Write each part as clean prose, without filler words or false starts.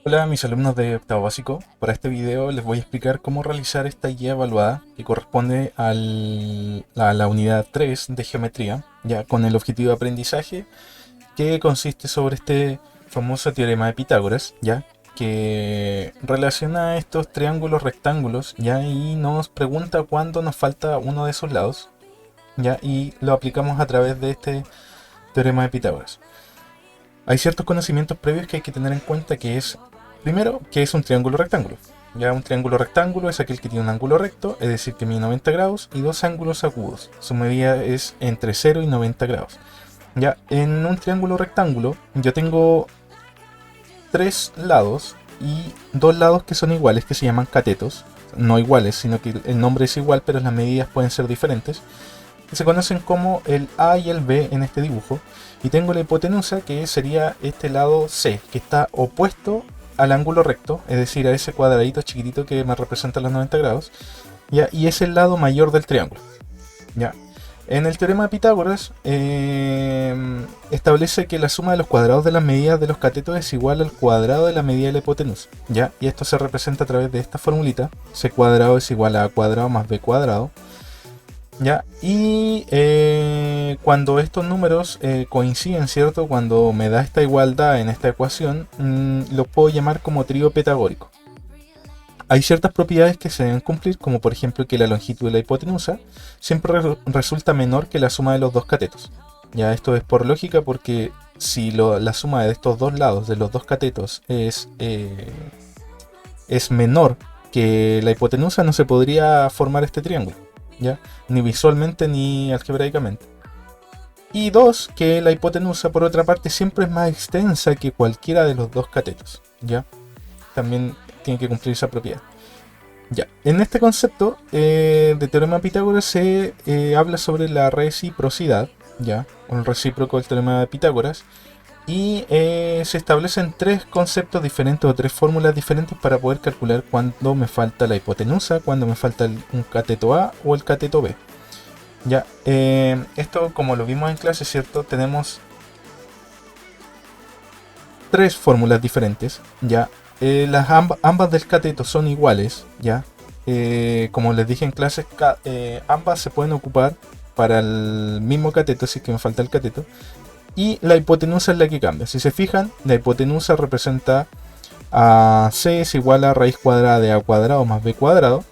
Hola mis alumnos de octavo básico, para este video les voy a explicar cómo realizar esta guía evaluada que corresponde a la unidad 3 de geometría, ya con el objetivo de aprendizaje que consiste sobre este famoso teorema de Pitágoras, ya que relaciona estos triángulos rectángulos, ya, y nos pregunta cuándo nos falta uno de esos lados, ya, y lo aplicamos a través de este teorema de Pitágoras. Hay ciertos conocimientos previos que hay que tener en cuenta, que es, primero, que es un triángulo rectángulo. Ya, un triángulo rectángulo es aquel que tiene un ángulo recto, es decir, que mide 90 grados, y dos ángulos agudos. Su medida es entre 0 y 90 grados. Ya, en un triángulo rectángulo yo tengo tres lados y dos lados que son iguales, que se llaman catetos. No iguales, sino que el nombre es igual, pero las medidas pueden ser diferentes, que se conocen como el A y el B en este dibujo. Y tengo la hipotenusa, que sería este lado C, que está opuesto al ángulo recto, es decir, a ese cuadradito chiquitito que me representa los 90 grados, ¿ya? Y es el lado mayor del triángulo, ¿ya? En el teorema de Pitágoras establece que la suma de los cuadrados de las medidas de los catetos es igual al cuadrado de la medida de la hipotenusa, ¿ya? Y esto se representa a través de esta formulita: C cuadrado es igual a A cuadrado más B cuadrado. ¿Ya? Y cuando estos números coinciden, ¿cierto? Cuando me da esta igualdad en esta ecuación, lo puedo llamar como trío pitagórico. Hay ciertas propiedades que se deben cumplir, como por ejemplo que la longitud de la hipotenusa siempre resulta menor que la suma de los dos catetos. Ya, esto es por lógica, porque si la suma de estos dos lados, de los dos catetos, es menor que la hipotenusa, no se podría formar este triángulo, ¿ya? Ni visualmente ni algebraicamente. Y dos, que la hipotenusa por otra parte siempre es más extensa que cualquiera de los dos catetos, ¿ya? También tiene que cumplir esa propiedad. Ya, en este concepto de teorema de Pitágoras se habla sobre la reciprocidad, ¿ya? O el recíproco del teorema de Pitágoras. Y se establecen tres conceptos diferentes o tres fórmulas diferentes para poder calcular cuándo me falta la hipotenusa, cuándo me falta un cateto A o el cateto B. Ya, esto, como lo vimos en clase, ¿cierto? Tenemos tres fórmulas diferentes, ¿ya? Ambas del cateto son iguales, ¿ya? Como les dije en clase, ambas se pueden ocupar para el mismo cateto, así que me falta el cateto. Y la hipotenusa es la que cambia. Si se fijan, la hipotenusa representa a C es igual a raíz cuadrada de A cuadrado más B cuadrado.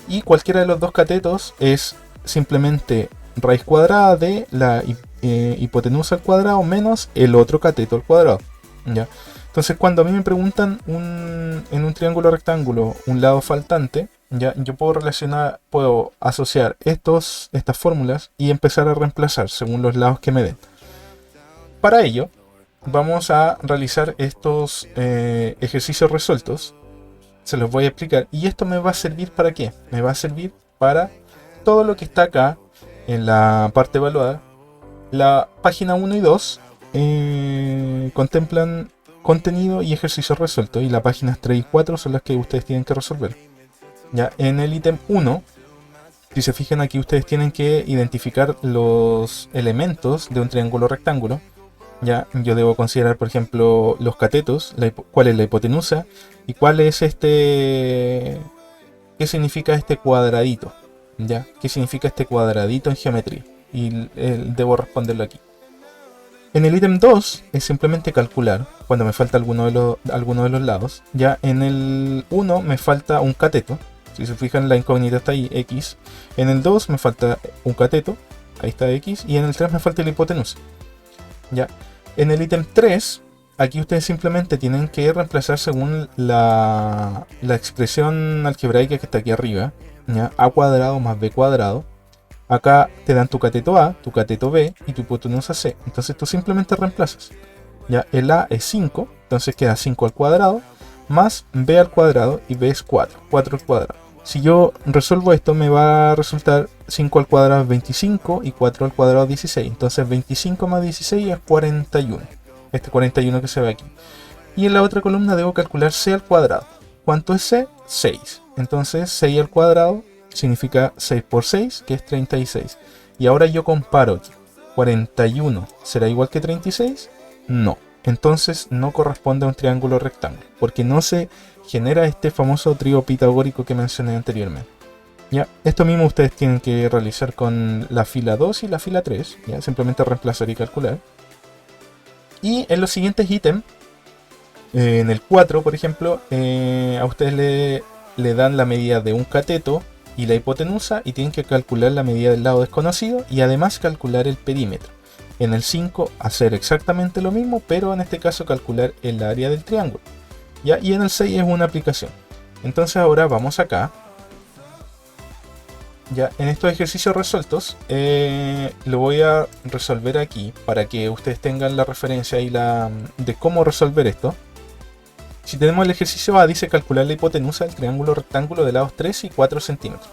Y cualquiera de los dos catetos es simplemente raíz cuadrada de la hipotenusa al cuadrado menos el otro cateto al cuadrado, ¿ya? Entonces, cuando a mí me preguntan en un triángulo rectángulo un lado faltante, ¿ya? Yo puedo asociar estas fórmulas y empezar a reemplazar según los lados que me den. Para ello, vamos a realizar estos ejercicios resueltos. Se los voy a explicar. ¿Y esto me va a servir para qué? Me va a servir para todo lo que está acá en la parte evaluada. La página 1 y 2 contemplan contenido y ejercicios resueltos. Y las páginas 3 y 4 son las que ustedes tienen que resolver. Ya, en el ítem 1, si se fijan aquí, ustedes tienen que identificar los elementos de un triángulo rectángulo. Ya, yo debo considerar, por ejemplo, los catetos, cuál es la hipotenusa y cuál es qué significa este cuadradito, ya, qué significa este cuadradito en geometría, y debo responderlo aquí. En el ítem 2 es simplemente calcular cuando me falta alguno de los lados. Ya, en el 1 me falta un cateto, si se fijan la incógnita está ahí, X. En el 2 me falta un cateto, ahí está X, y en el 3 me falta la hipotenusa. Ya. En el ítem 3, aquí ustedes simplemente tienen que reemplazar según la expresión algebraica que está aquí arriba, ¿ya? A cuadrado más B cuadrado. Acá te dan tu cateto A, tu cateto B y tu hipotenusa C. Entonces tú simplemente reemplazas. Ya, el A es 5, entonces queda 5 al cuadrado, más B al cuadrado, y B es 4, 4 al cuadrado. Si yo resuelvo esto, me va a resultar 5 al cuadrado es 25 y 4 al cuadrado es 16. Entonces 25 más 16 es 41. Este 41 que se ve aquí. Y en la otra columna debo calcular C al cuadrado. ¿Cuánto es C? 6. Entonces 6 al cuadrado significa 6 por 6, que es 36. Y ahora yo comparo aquí. ¿41 será igual que 36? No. entonces no corresponde a un triángulo rectángulo, porque no se genera este famoso trío pitagórico que mencioné anteriormente. Ya, esto mismo ustedes tienen que realizar con la fila 2 y la fila 3, ya, simplemente reemplazar y calcular. Y en los siguientes ítems, en el 4, por ejemplo, a ustedes le dan la medida de un cateto y la hipotenusa y tienen que calcular la medida del lado desconocido y además calcular el perímetro. En el 5 hacer exactamente lo mismo, pero en este caso calcular el área del triángulo. ¿Ya? Y en el 6 es una aplicación. Entonces ahora vamos acá. Ya, en estos ejercicios resueltos, lo voy a resolver aquí para que ustedes tengan la referencia y de cómo resolver esto. Si tenemos el ejercicio A, dice calcular la hipotenusa del triángulo rectángulo de lados 3 y 4 centímetros.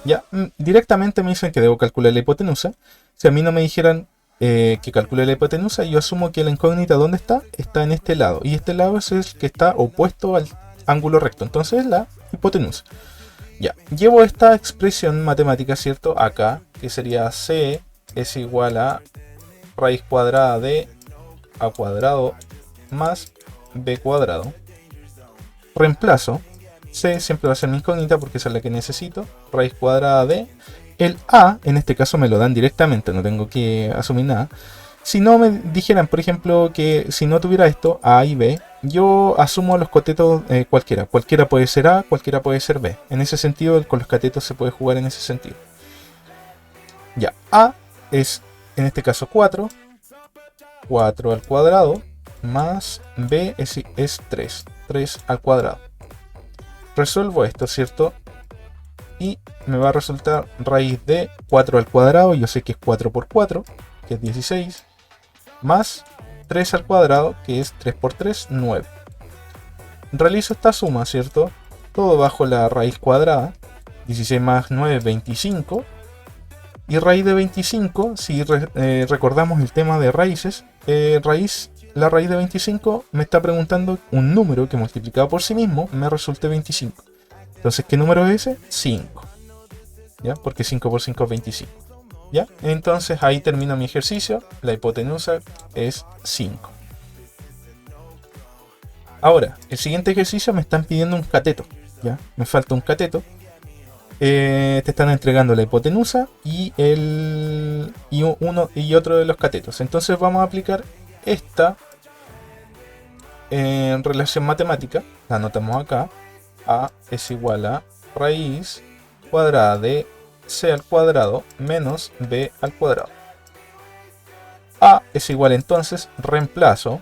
Ya, directamente me dicen que debo calcular la hipotenusa. Si a mí no me dijeran que calcule la hipotenusa, yo asumo que la incógnita ¿dónde está? Está en este lado. Y este lado es el que está opuesto al ángulo recto. Entonces es la hipotenusa. Ya, llevo esta expresión matemática, ¿cierto? Acá, que sería C es igual a raíz cuadrada de A cuadrado más B cuadrado. Reemplazo. C siempre va a ser mi incógnita porque esa es la que necesito. Raíz cuadrada de... El A, en este caso me lo dan directamente, no tengo que asumir nada. Si no me dijeran, por ejemplo, que si no tuviera esto, A y B, yo asumo los catetos cualquiera. Cualquiera puede ser A, cualquiera puede ser B. En ese sentido, con los catetos se puede jugar en ese sentido. Ya, A es, en este caso, 4. 4 al cuadrado, más B es 3. 3 al cuadrado. Resuelvo esto, ¿cierto? Y me va a resultar raíz de 4 al cuadrado, yo sé que es 4 por 4, que es 16, más 3 al cuadrado, que es 3 por 3, 9. Realizo esta suma, ¿cierto? Todo bajo la raíz cuadrada, 16 más 9, 25. Y raíz de 25, si recordamos el tema de raíces, la raíz de 25 me está preguntando un número que multiplicado por sí mismo me resulte 25. Entonces, ¿qué número es ese? 5. ¿Ya? Porque 5 por 5 es 25. ¿Ya? Entonces ahí termino mi ejercicio. La hipotenusa es 5. Ahora, el siguiente ejercicio me están pidiendo un cateto. ¿Ya? Me falta un cateto. Te están entregando la hipotenusa y otro de los catetos. Entonces vamos a aplicar esta relación matemática. La anotamos acá. A es igual a raíz cuadrada de C al cuadrado menos B al cuadrado. A es igual, entonces reemplazo.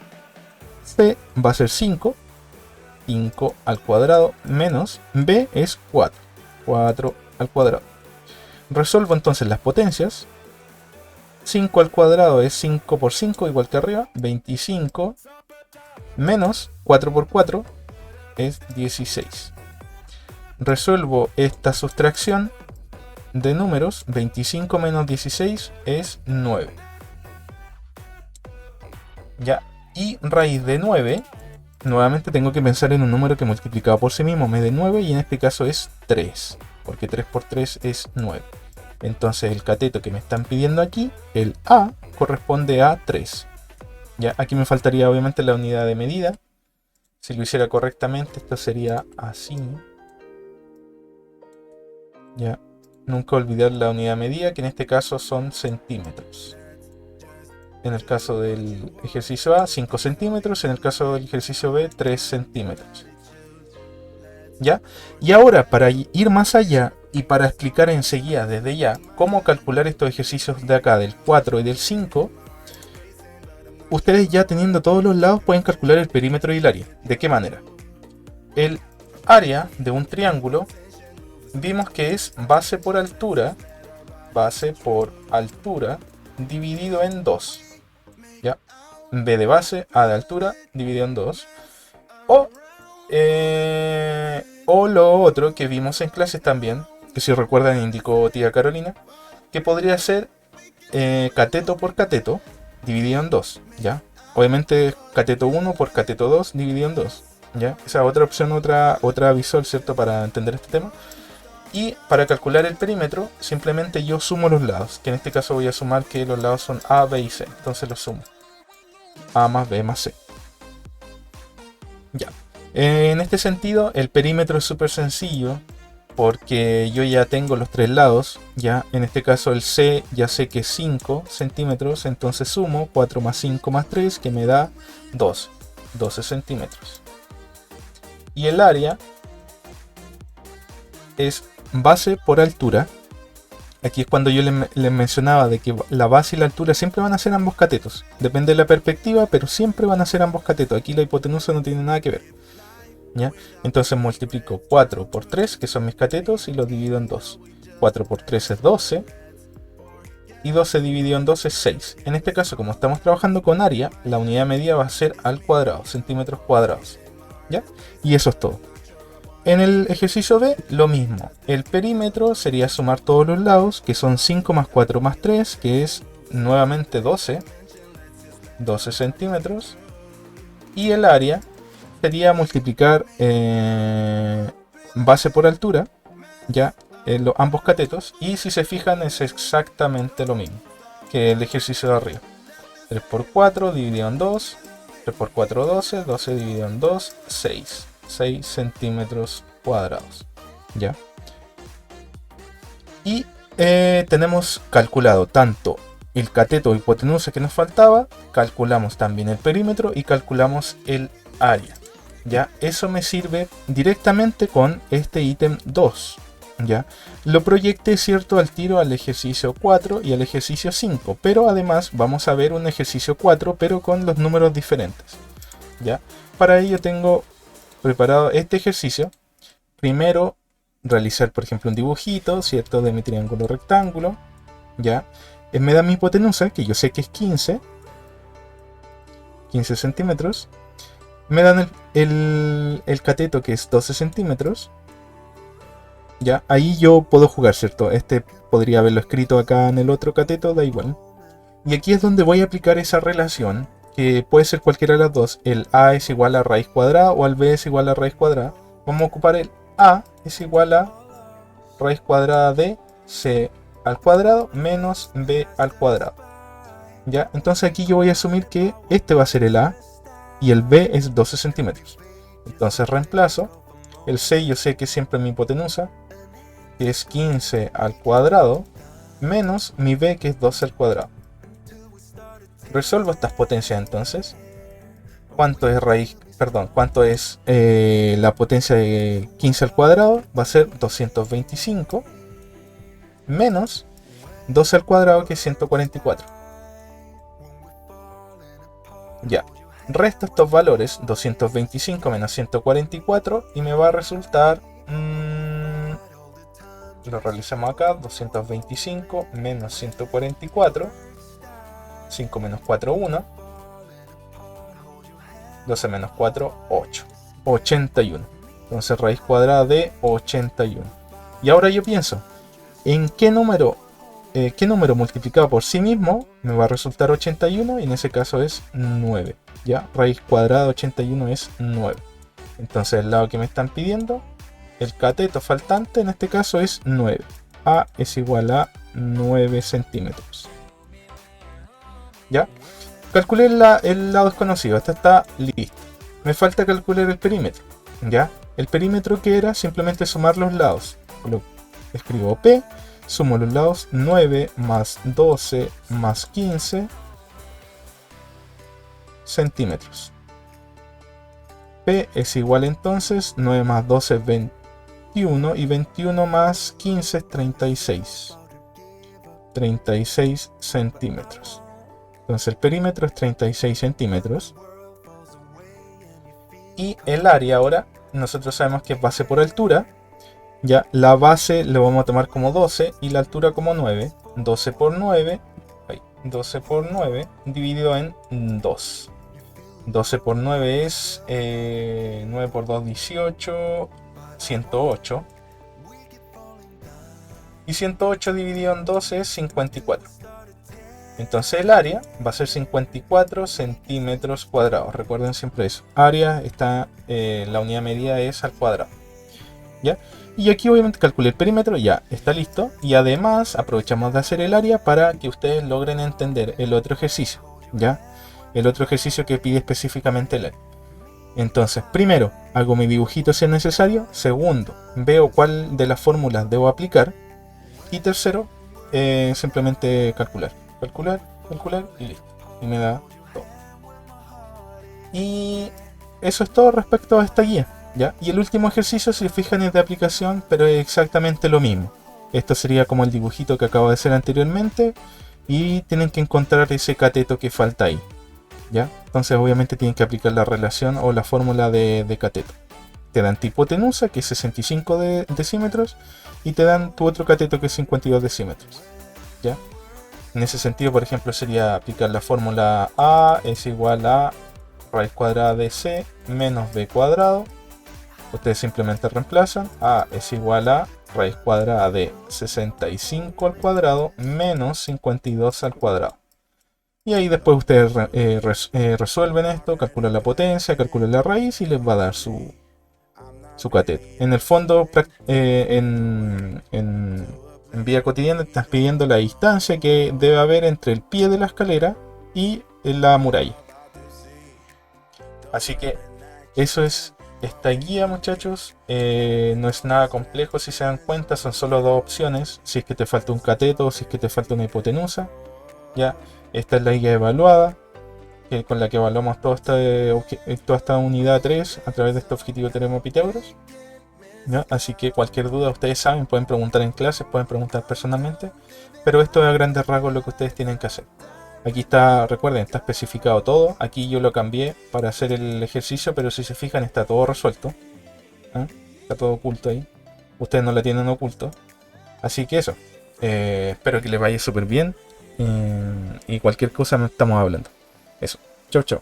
C va a ser 5. 5 al cuadrado menos B es 4. 4 al cuadrado. Resuelvo entonces las potencias. 5 al cuadrado es 5 por 5 igual que arriba. 25 menos 4 por 4 es 16. Resuelvo esta sustracción de números. 25 menos 16 es 9. Ya, y raíz de 9, nuevamente tengo que pensar en un número que multiplicado por sí mismo me dé 9, y en este caso es 3, porque 3 por 3 es 9. Entonces el cateto que me están pidiendo aquí, el A, corresponde a 3. Ya, aquí me faltaría obviamente la unidad de medida. Si lo hiciera correctamente, esto sería así. Ya, nunca olvidar la unidad de medida, que en este caso son centímetros. En el caso del ejercicio A, 5 centímetros. En el caso del ejercicio B, 3 centímetros. ¿Ya? Y ahora, para ir más allá y para explicar enseguida, desde ya, cómo calcular estos ejercicios de acá, del 4 y del 5, ustedes ya teniendo todos los lados pueden calcular el perímetro y el área. ¿De qué manera? El área de un triángulo vimos que es base por altura dividido en 2. ¿Ya? B de base, A de altura, dividido en 2. O lo otro que vimos en clases también, que si recuerdan indicó tía Carolina, que podría ser cateto por cateto dividido en 2. ¿Ya? Obviamente cateto 1 por cateto 2 dividido en 2. ¿Ya? Esa es otra opción, otra visual, ¿cierto? Para entender este tema. Y para calcular el perímetro, simplemente yo sumo los lados, que en este caso voy a sumar que los lados son A, B y C. Entonces los sumo. A más B más C. Ya. En este sentido, el perímetro es súper sencillo porque yo ya tengo los tres lados. Ya, en este caso el C ya sé que es 5 centímetros, entonces sumo 4 más 5 más 3 que me da 12 centímetros. Y el área es base por altura. Aquí es cuando yo les mencionaba de que la base y la altura siempre van a ser ambos catetos. Depende de la perspectiva, pero siempre van a ser ambos catetos. Aquí la hipotenusa no tiene nada que ver. ¿Ya? Entonces multiplico 4 por 3, que son mis catetos, y lo divido en 2. 4 por 3 es 12. Y 12 dividido en 2 es 6. En este caso, como estamos trabajando con área, la unidad medida va a ser al cuadrado, centímetros cuadrados. ¿Ya? Y eso es todo. En el ejercicio B, lo mismo. El perímetro sería sumar todos los lados, que son 5 más 4 más 3, que es nuevamente 12 centímetros. Y el área sería multiplicar base por altura, ya, ambos catetos. Y si se fijan, es exactamente lo mismo que el ejercicio de arriba. 3 por 4 dividido en 2, 3 por 4 12, 12 dividido en 2, 6 centímetros cuadrados. ¿Ya? Y tenemos calculado tanto el cateto o hipotenusa que nos faltaba, calculamos también el perímetro y calculamos el área. ¿Ya? Eso me sirve directamente con este ítem 2. ¿Ya? Lo proyecté, cierto, al tiro al ejercicio 4 y al ejercicio 5, pero además vamos a ver un ejercicio 4 pero con los números diferentes. ¿Ya? Para ello tengo preparado este ejercicio. Primero realizar, por ejemplo, un dibujito, ¿cierto?, de mi triángulo rectángulo. ¿Ya? Me da mi hipotenusa, que yo sé que es 15 centímetros. Me dan el cateto, que es 12 centímetros. ¿Ya? Ahí yo puedo jugar, ¿cierto? Este podría haberlo escrito acá en el otro cateto, da igual. Y aquí es donde voy a aplicar esa relación, que puede ser cualquiera de las dos. El a es igual a raíz cuadrada o el b es igual a raíz cuadrada. Vamos a ocupar el a es igual a raíz cuadrada de c al cuadrado menos b al cuadrado. ¿Ya? Entonces aquí yo voy a asumir que este va a ser el a y el b es 12 centímetros. Entonces reemplazo. El c yo sé que es siempre mi hipotenusa, que es 15 al cuadrado, menos mi b, que es 12 al cuadrado. Resuelvo estas potencias entonces. ¿Cuánto es la potencia de 15 al cuadrado? Va a ser 225 menos 12 al cuadrado, que es 144. Ya. Resto estos valores, 225 menos 144, y me va a resultar... lo realizamos acá, 225 menos 144, 5 menos 4, 1, 12 menos 4, 8, 81. Entonces raíz cuadrada de 81. Y ahora yo pienso, ¿en qué número multiplicado por sí mismo me va a resultar 81? Y en ese caso es 9. Ya, raíz cuadrada de 81 es 9. Entonces el lado que me están pidiendo, el cateto faltante en este caso es 9. A es igual a 9 centímetros. ¿Ya? Calculé el lado desconocido. Este está listo. Me falta calcular el perímetro. ¿Ya? El perímetro, que era simplemente sumar los lados. Escribo P, sumo los lados, 9 más 12 más 15 centímetros. P es igual entonces 9 más 12 es 21 y 21 más 15 es 36. 36 centímetros. Entonces el perímetro es 36 centímetros. Y el área ahora, nosotros sabemos que es base por altura. Ya, la base lo vamos a tomar como 12 y la altura como 9. 12 por 9 dividido en 2. 12 por 9 es 9 por 2, 18, 108. Y 108 dividido en 12 es 54. Entonces el área va a ser 54 centímetros cuadrados. Recuerden siempre eso. Área está, la unidad medida es al cuadrado. ¿Ya? Y aquí obviamente calculé el perímetro, ya está listo. Y además aprovechamos de hacer el área para que ustedes logren entender el otro ejercicio. ¿Ya? El otro ejercicio que pide específicamente el área. Entonces, primero, hago mi dibujito si es necesario. Segundo, veo cuál de las fórmulas debo aplicar. Y tercero, simplemente calcular. Calcular y listo. Y me da todo. Y eso es todo respecto a esta guía, ¿ya? Y el último ejercicio, si se fijan, es de aplicación, pero es exactamente lo mismo. Esto sería como el dibujito que acabo de hacer anteriormente. Y tienen que encontrar ese cateto que falta ahí, ¿ya? Entonces obviamente tienen que aplicar la relación o la fórmula de cateto. Te dan tu hipotenusa, que es 65 decímetros, y te dan tu otro cateto, que es 52 decímetros, ¿ya? En ese sentido, por ejemplo, sería aplicar la fórmula A es igual a raíz cuadrada de C menos B cuadrado. Ustedes simplemente reemplazan. A es igual a raíz cuadrada de 65 al cuadrado menos 52 al cuadrado. Y ahí después ustedes resuelven esto, calculan la potencia, calculan la raíz y les va a dar su cateto. En el fondo, en vida cotidiana estás pidiendo la distancia que debe haber entre el pie de la escalera y la muralla. Así que eso es esta guía, muchachos. No es nada complejo, si se dan cuenta, son solo dos opciones. Si es que te falta un cateto o si es que te falta una hipotenusa. Ya, esta es la guía evaluada, con la que evaluamos toda esta unidad 3 a través de este objetivo de teorema de Pitágoras. ¿Ya? Así que cualquier duda, ustedes saben, pueden preguntar en clases, pueden preguntar personalmente, pero esto es a grandes rasgos lo que ustedes tienen que hacer. Aquí está, recuerden, está especificado todo. Aquí yo lo cambié para hacer el ejercicio, pero si se fijan está todo resuelto. ¿Ah? Está todo oculto ahí. Ustedes no lo tienen oculto. Así que eso. Espero que les vaya súper bien. Y cualquier cosa nos estamos hablando. Eso. Chau, chau.